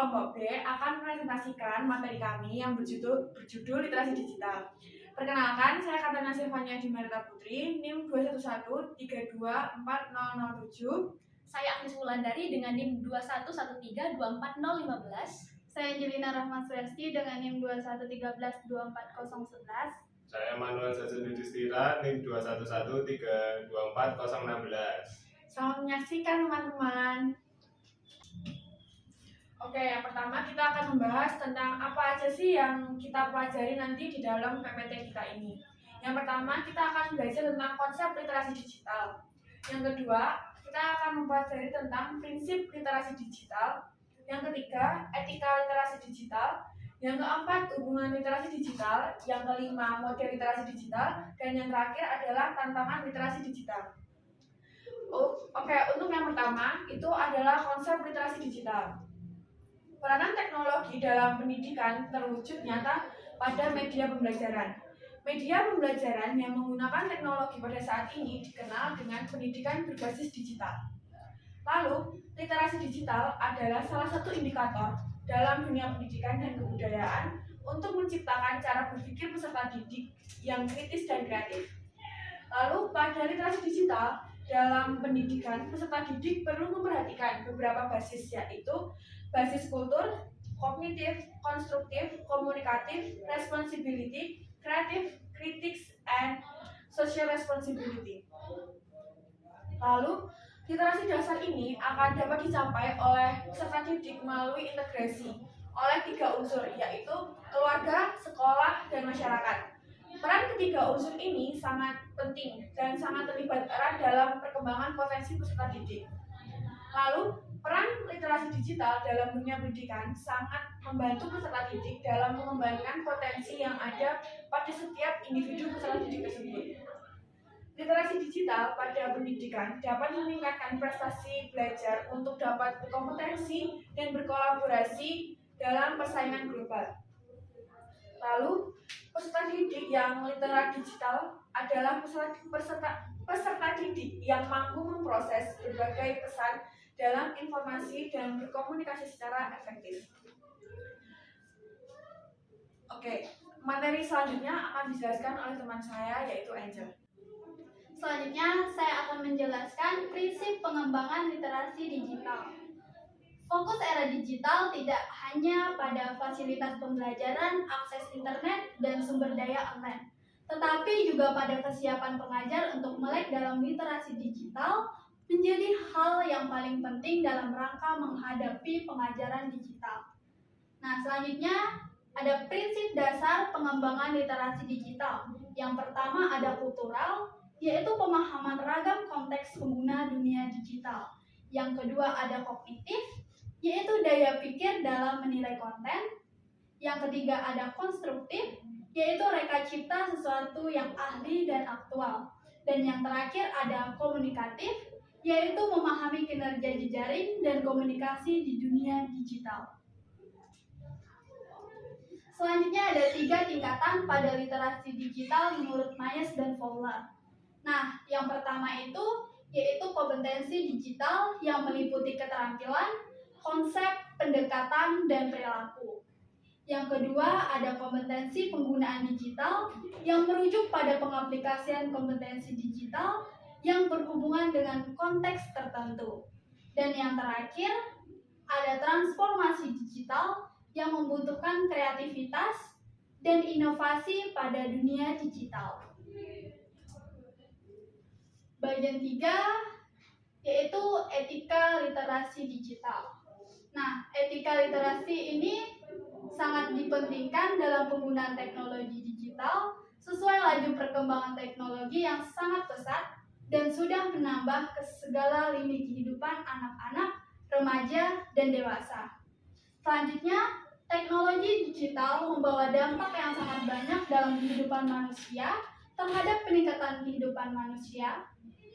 kelompok B akan mempresentasikan materi kami yang berjudul literasi digital. Perkenalkan, saya Katarina Silvania Dimarta Putri, NIM 211324007. Saya Agnes Wulandari dengan NIM 211324015. Saya Angelina Rahman Suesti dengan NIM 211324011. Saya Manuel Zazen Yudhistira, NIM 211324016. Selamat menyaksikan teman-teman. Oke, yang pertama kita akan membahas tentang apa aja sih yang kita pelajari nanti di dalam PPT kita ini. Yang pertama, kita akan belajar tentang konsep literasi digital. Yang kedua, kita akan mempelajari tentang prinsip literasi digital. Yang ketiga, etika literasi digital. Yang keempat, hubungan literasi digital. Yang kelima, model literasi digital. Dan yang terakhir adalah tantangan literasi digital. Oke, untuk yang pertama, itu adalah konsep literasi digital. Peranan teknologi dalam pendidikan terwujud nyata pada media pembelajaran. Media pembelajaran yang menggunakan teknologi pada saat ini dikenal dengan pendidikan berbasis digital. Lalu, literasi digital adalah salah satu indikator dalam dunia pendidikan dan kebudayaan untuk menciptakan cara berpikir peserta didik yang kritis dan kreatif. Lalu, pada literasi digital, dalam pendidikan, peserta didik perlu memperhatikan beberapa basis, yaitu basis kultur, kognitif, konstruktif, komunikatif, responsibility, kreatif, critics, and social responsibility. Lalu, literasi dasar ini akan dapat dicapai oleh peserta didik melalui integrasi oleh 3 unsur, yaitu keluarga, sekolah, dan masyarakat. Peran ketiga unsur ini sangat penting dan sangat terlibat erat dalam perkembangan potensi peserta didik. Lalu, peran literasi digital dalam dunia pendidikan sangat membantu peserta didik dalam mengembangkan potensi yang ada pada setiap individu peserta didik tersebut. Literasi digital pada pendidikan dapat meningkatkan prestasi belajar untuk dapat berkompetensi dan berkolaborasi dalam persaingan global. Lalu, peserta didik yang literat digital adalah peserta didik yang mampu memproses berbagai pesan dalam informasi dan berkomunikasi secara efektif. Oke, materi selanjutnya akan dijelaskan oleh teman saya, yaitu Angel. Selanjutnya, saya akan menjelaskan prinsip pengembangan literasi digital. Fokus era digital tidak hanya pada fasilitas pembelajaran, akses internet, dan sumber daya online, tetapi juga pada kesiapan pengajar untuk melek dalam literasi digital menjadi hal yang paling penting dalam rangka menghadapi pengajaran digital. Nah, selanjutnya ada prinsip dasar pengembangan literasi digital. Yang pertama ada kultural, yaitu pemahaman ragam konteks pengguna dunia digital. Yang kedua ada kognitif, yaitu daya pikir dalam menilai konten. Yang ketiga ada konstruktif, yaitu reka cipta sesuatu yang ahli dan aktual. Dan yang terakhir ada komunikatif, yaitu memahami kinerja jejaring dan komunikasi di dunia digital. Selanjutnya ada 3 tingkatan pada literasi digital menurut Myers dan Fowler. Nah, yang pertama itu yaitu kompetensi digital yang meliputi keterampilan, konsep, pendekatan, dan perilaku. Yang kedua ada kompetensi penggunaan digital yang merujuk pada pengaplikasian kompetensi digital yang berhubungan dengan konteks tertentu. Dan yang terakhir ada transformasi digital yang membutuhkan kreativitas dan inovasi pada dunia digital. Bagian 3 yaitu etika literasi digital. Nah, etika literasi ini sangat dipentingkan dalam penggunaan teknologi digital sesuai laju perkembangan teknologi yang sangat pesat dan sudah menambah ke segala lini kehidupan anak-anak, remaja, dan dewasa. Selanjutnya, teknologi digital membawa dampak yang sangat banyak dalam kehidupan manusia terhadap peningkatan kehidupan manusia.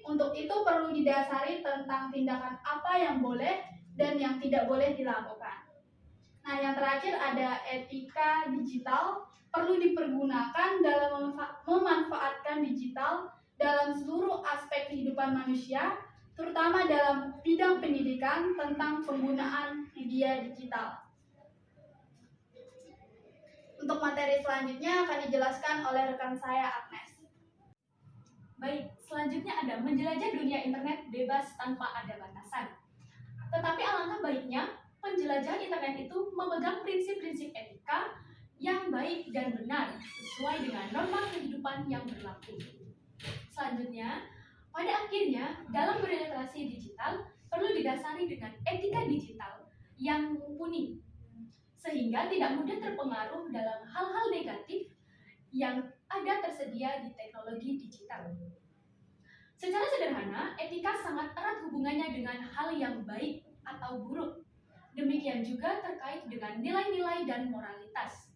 Untuk itu perlu didasari tentang tindakan apa yang boleh dan yang tidak boleh dilakukan. Nah, yang terakhir ada etika digital perlu dipergunakan dalam memanfaatkan digital dalam seluruh aspek kehidupan manusia, terutama dalam bidang pendidikan tentang penggunaan media digital. Untuk materi selanjutnya akan dijelaskan oleh rekan saya, Agnes. Baik, selanjutnya ada menjelajah dunia internet bebas tanpa ada batasan. Tetapi alangkah baiknya penjelajahan internet itu memegang prinsip-prinsip etika yang baik dan benar sesuai dengan norma kehidupan yang berlaku. Selanjutnya, pada akhirnya dalam berliterasi digital perlu didasari dengan etika digital yang mumpuni sehingga tidak mudah terpengaruh dalam hal-hal negatif yang ada tersedia di teknologi digital. Secara sederhana, etika sangat erat hubungannya dengan hal yang baik atau buruk. Demikian juga terkait dengan nilai-nilai dan moralitas.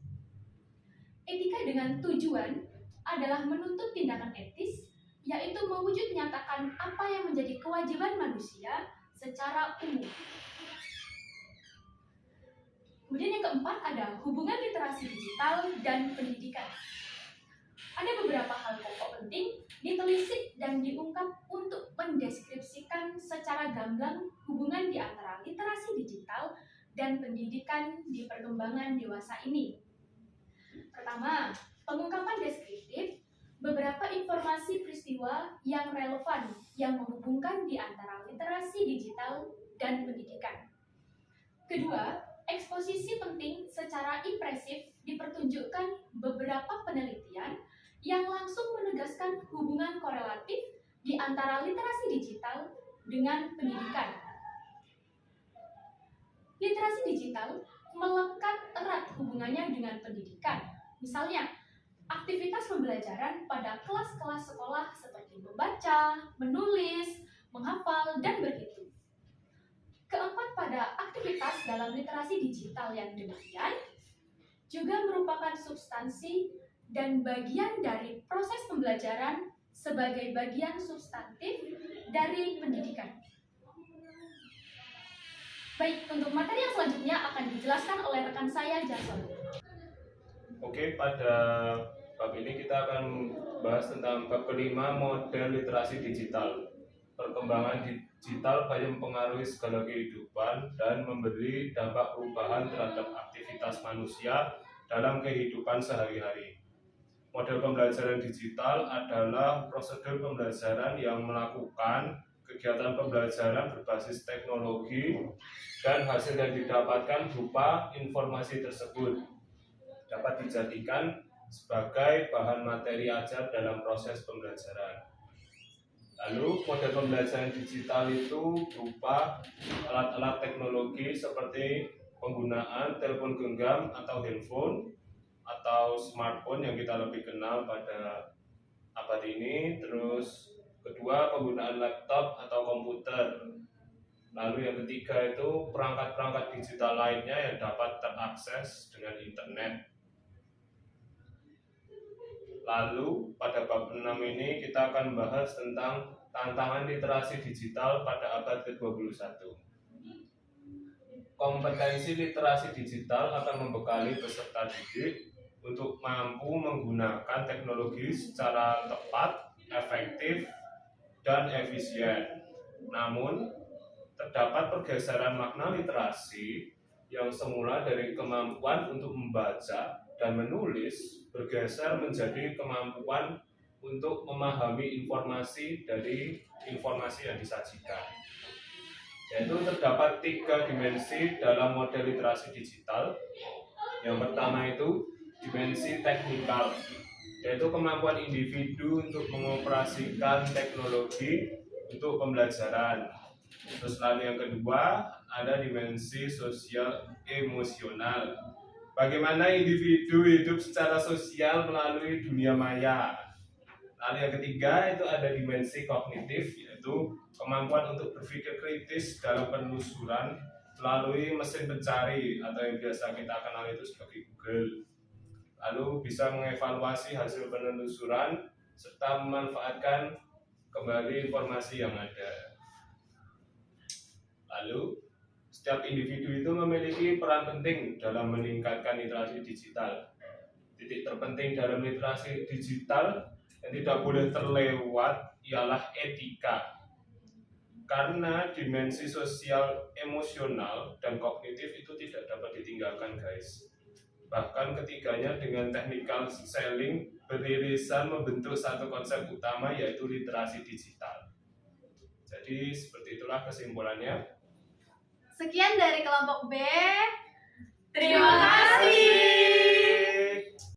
Etika dengan tujuan adalah menuntut tindakan etis, yaitu mewujud nyatakan apa yang menjadi kewajiban manusia secara umum. Kemudian yang keempat ada hubungan literasi digital dan pendidikan. Ada beberapa hal pokok penting ditelisik dan diungkap untuk mendeskripsikan secara gamblang hubungan di antara literasi digital dan pendidikan di perkembangan dewasa ini. Pertama, pengungkapan deskriptif beberapa informasi peristiwa yang relevan yang menghubungkan di antara literasi digital dan pendidikan. Kedua, eksposisi penting secara impresif dipertunjukkan beberapa penelitian yang langsung menegaskan hubungan korelatif di antara literasi digital dengan pendidikan. Literasi digital melekat erat hubungannya dengan pendidikan. Misalnya, aktivitas pembelajaran pada kelas-kelas sekolah seperti membaca, menulis, menghafal, dan berhitung. Keempat, pada aktivitas dalam literasi digital yang demikian juga merupakan substansi dan bagian dari proses pembelajaran sebagai bagian substantif dari pendidikan. Baik, untuk materi yang selanjutnya akan dijelaskan oleh rekan saya, Jason. Oke, pada bab ini kita akan bahas tentang bab kelima, model literasi digital. Perkembangan digital banyak mempengaruhi segala kehidupan dan memberi dampak perubahan terhadap aktivitas manusia dalam kehidupan sehari-hari. Model pembelajaran digital adalah prosedur pembelajaran yang melakukan kegiatan pembelajaran berbasis teknologi dan hasil yang didapatkan berupa informasi tersebut dapat dijadikan sebagai bahan materi ajar dalam proses pembelajaran. Lalu, model pembelajaran digital itu berupa alat-alat teknologi seperti penggunaan telepon genggam atau handphone atau smartphone yang kita lebih kenal pada abad ini. Terus kedua, penggunaan laptop atau komputer. Lalu yang ketiga itu perangkat-perangkat digital lainnya yang dapat terakses dengan internet. Lalu pada bab 6 ini kita akan membahas tentang tantangan literasi digital pada abad ke-21. Kompetensi literasi digital akan membekali peserta didik untuk mampu menggunakan teknologi secara tepat, efektif, dan efisien. Namun, terdapat pergeseran makna literasi yang semula dari kemampuan untuk membaca dan menulis bergeser menjadi kemampuan untuk memahami informasi dari informasi yang disajikan. Yaitu terdapat 3 dimensi dalam model literasi digital. Yang pertama itu dimensi teknikal, yaitu kemampuan individu untuk mengoperasikan teknologi untuk pembelajaran. Terus lalu yang kedua ada dimensi sosial emosional, bagaimana individu hidup secara sosial melalui dunia maya. Lalu yang ketiga itu ada dimensi kognitif, yaitu kemampuan untuk berpikir kritis dalam penelusuran melalui mesin pencari atau yang biasa kita kenal itu sebagai Google. Lalu bisa mengevaluasi hasil penelusuran serta memanfaatkan kembali informasi yang ada. Lalu setiap individu itu memiliki peran penting dalam meningkatkan literasi digital. Titik terpenting dalam literasi digital yang tidak boleh terlewat ialah etika. Karena dimensi sosial, emosional, dan kognitif itu tidak dapat ditinggalkan, guys. Bahkan ketiganya dengan technical selling beririsan membentuk satu konsep utama yaitu literasi digital. Jadi seperti itulah kesimpulannya. Sekian dari kelompok B. Terima kasih.